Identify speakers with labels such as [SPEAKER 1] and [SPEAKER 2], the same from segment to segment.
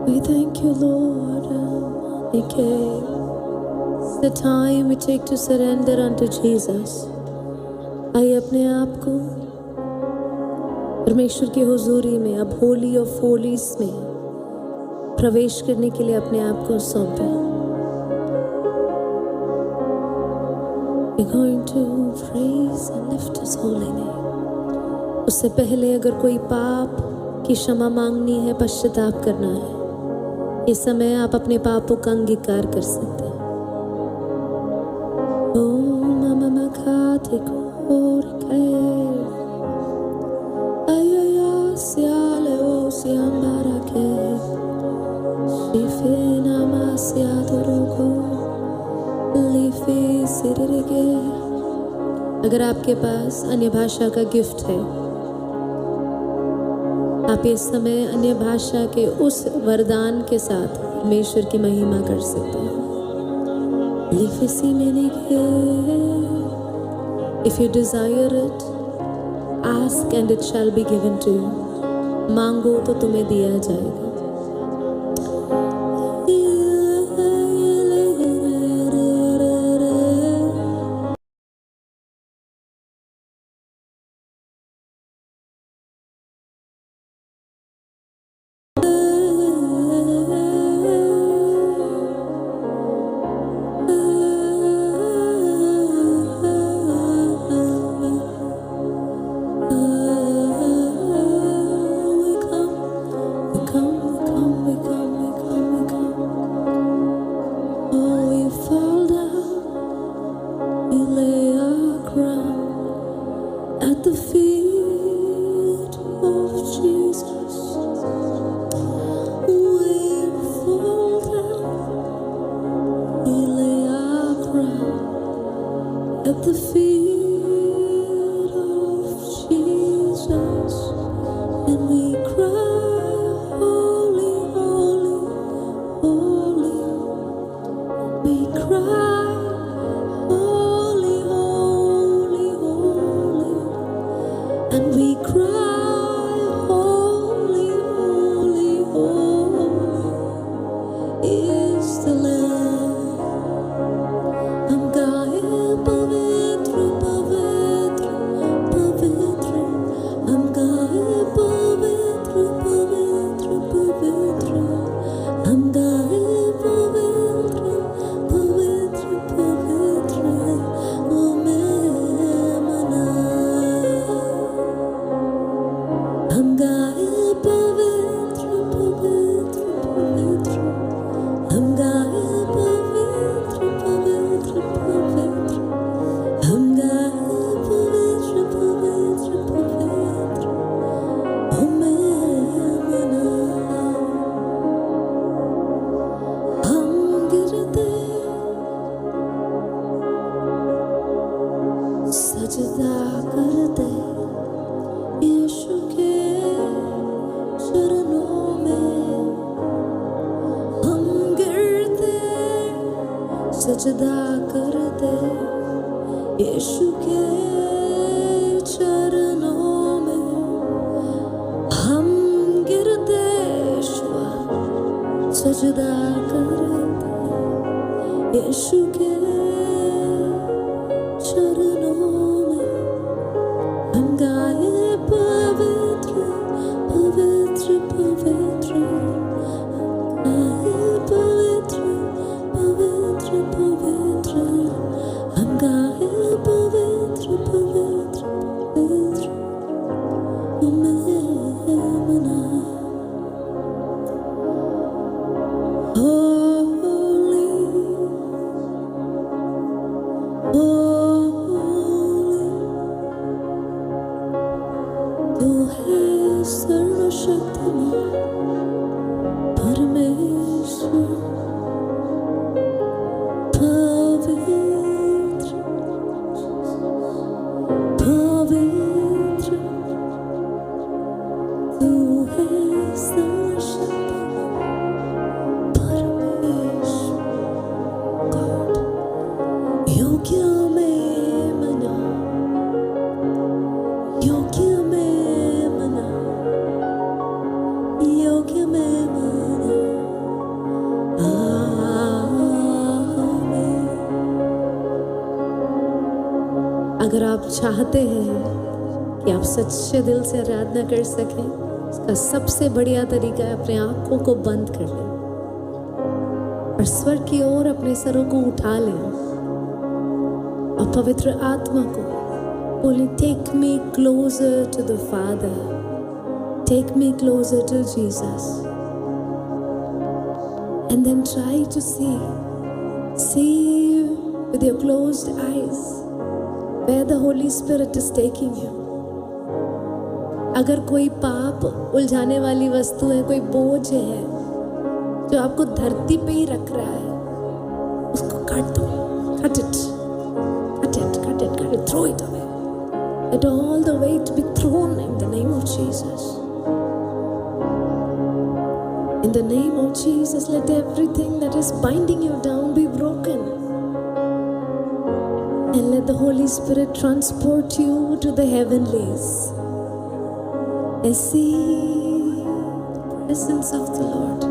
[SPEAKER 1] We thank you, Lord. Okay. It's the time we take to surrender unto Jesus. आइए अपने आप को परमेश्वर की हुजूरी में, अब होली ऑफ होलीज में प्रवेश करने के लिए अपने आप को सौंपें। We're going to praise and lift His holy name. उससे पहले अगर कोई पाप की क्षमा मांगनी है, पश्चाताप करना है, इस समय आप अपने पापों का अंगीकार कर सकते हैं। ओ मामा मखाते कोर के आया सियाले ओ सियाम्बारा के शिफे नामा सियादरो को लिफे सिरगे। अगर आपके पास अन्य भाषा का गिफ्ट है, आप इस समय अन्य भाषा के उस वरदान के साथ परमेश्वर की महिमा कर सकते हैं। If you desire it, ask and it shall be given to you. मांगो तो तुम्हें दिया जाएगा। सजदा करते यीशु के चरणों में हम गिरते, सजदा करते यीशु के चरणों में हम गाए पवित्र पवित्र पवित्र, गाए पवित्र पवित्र पवित्र, हम गाए पवित्र पवित्र पवित्र, हमें मना। Holy, अगर आप चाहते हैं कि आप सच्चे दिल से आराधना कर सकें, इसका सबसे बढ़िया तरीका है अपने आँखों को बंद कर लें और स्वर्ग की ओर अपने सरों को उठा लें और पवित्र आत्मा को बोले, take me closer to the father, take me closer to Jesus, and then try to see with your closed eyes where the Holy Spirit is taking you. अगर कोई पाप उलझाने वाली वस्तु है, कोई बोझ है जो आपको धरती पे ही रख रहा है, उसको काट दो, cut it, throw it away. Let all the weight be thrown in the name of Jesus. In the name of Jesus, let everything that is binding you down be broken. And let the Holy Spirit transport you to the heavenlies. And see the presence of the Lord.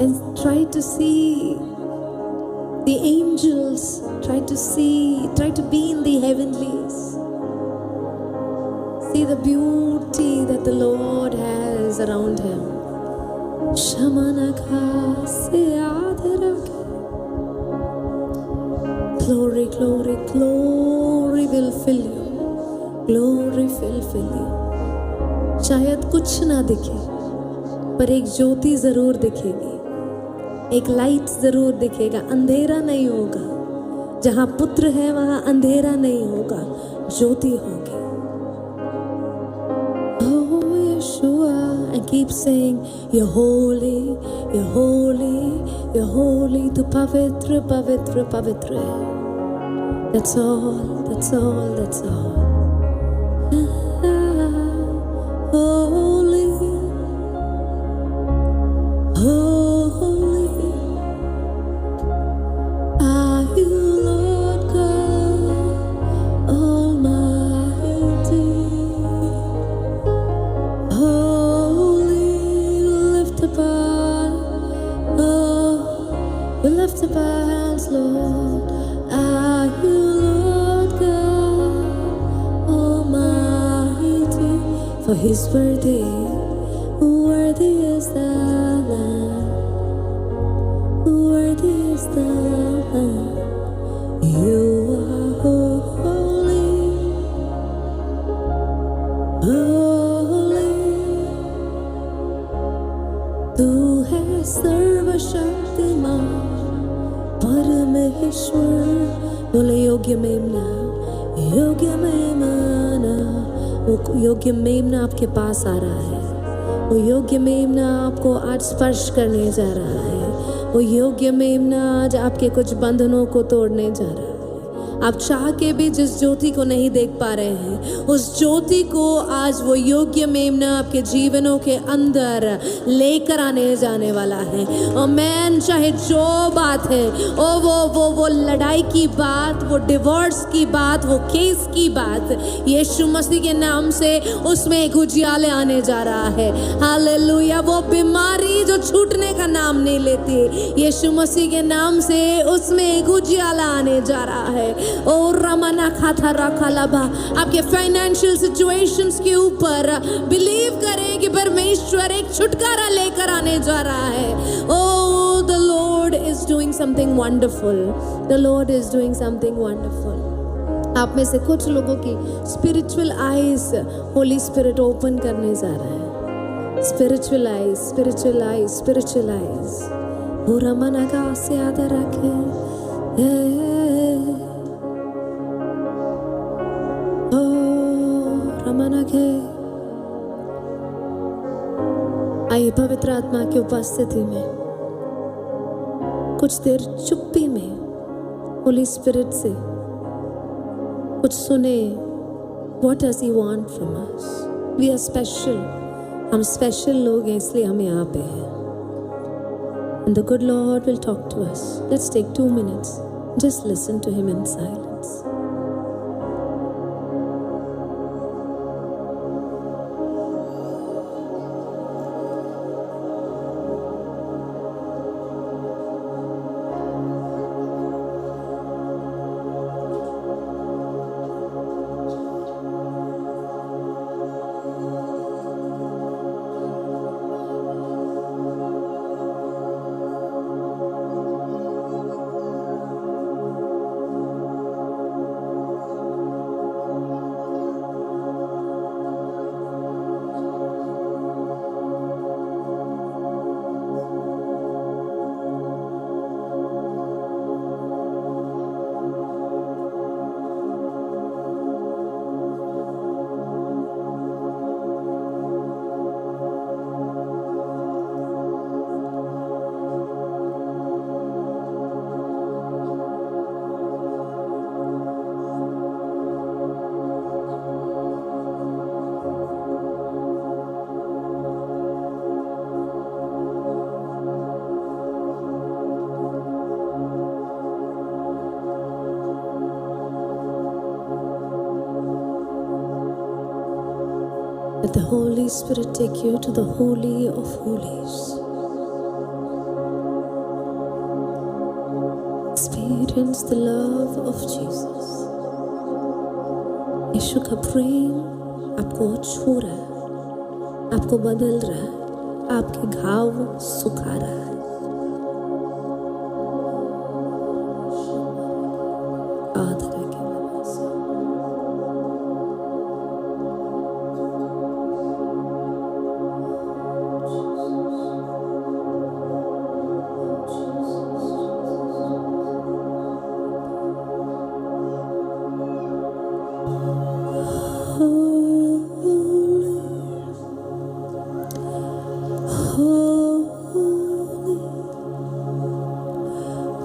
[SPEAKER 1] And try to see the angels. Try to be in the heavenlies. See the beauty that the Lord has around him. Glory, glory, glory will fill you. Glory will fill you. शायद कुछ ना दिखे, पर एक ज्योति जरूर दिखेगी, एक light जरूर दिखेगा। अंधेरा नहीं होगा, जहाँ पुत्र है वहाँ अंधेरा नहीं होगा, ज्योति होगी। And keep saying, you're holy, you're holy, you're holy, tu pavitra, pavitra, pavitra. That's all, that's all, that's all. Holy, holy, are you Lord God Almighty? We lift up our hands, Lord. Are you Lord God Almighty? For He's worthy, worthy is the Lamb, worthy is the Lamb. You are holy, holy. तू है सर्वशक्तिमान परमेश्वर। बोले योग्य मेमना, योग्य मेमना। वो योग्य मेमना आपके पास आ रहा है, वो योग्य मेमना आपको आज स्पर्श करने जा रहा है, वो योग्य मेमना आज आपके कुछ बंधनों को तोड़ने जा रहा है। आप चाह के भी जिस ज्योति को नहीं देख पा रहे हैं, उस ज्योति को आज वो योग्य मेमना आपके जीवनों के अंदर लेकर आने जाने वाला है। और मैन चाहे जो बात है, वो लड़ाई की बात, वो डिवोर्स की बात, वो केस की बात, यीशु मसीह के नाम से उसमें एक उजियाले आने जा रहा है। हालेलुया। वो बीमारी जो छूटने का नाम नहीं लेती, यीशु मसीह के नाम से उसमें एक उजियाला आने जा रहा है। और रमना खाता रखा लबा आपके फाइनेंशियल सिचुएशंस के ऊपर बिलीव करें कि परमेश्वर एक छुटकारा लेकर आने जा रहा है। Oh, the Lord is doing something wonderful. The Lord is doing something wonderful. आप में से कुछ लोगों की spiritual eyes Holi spirit open करने जा रहा है। Spiritual eyes, spiritual eyes, spiritual eyes. वो रमना का से आधा रखे। आइए पवित्र आत्मा की उपस्थिति में कुछ देर चुप्पी में होली स्पिरिट से कुछ सुने। What does he want from us? We are special. हम स्पेशल लोग हैं, इसलिए हम यहाँ पे हैं। And the good Lord will talk to us. Let's take 2 minutes. Just listen to him in silence. Let the Holy Spirit take you to the Holy of Holies. Experience the love of Jesus. यीशु का प्रेम आपको छू रहा है, आपको बदल रहा है, आपके घाव सुखा रहा है.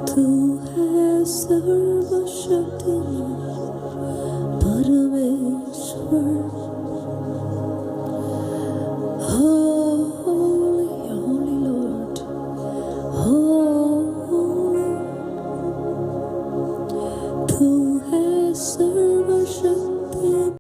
[SPEAKER 1] तू है सर्वशक्तिमान,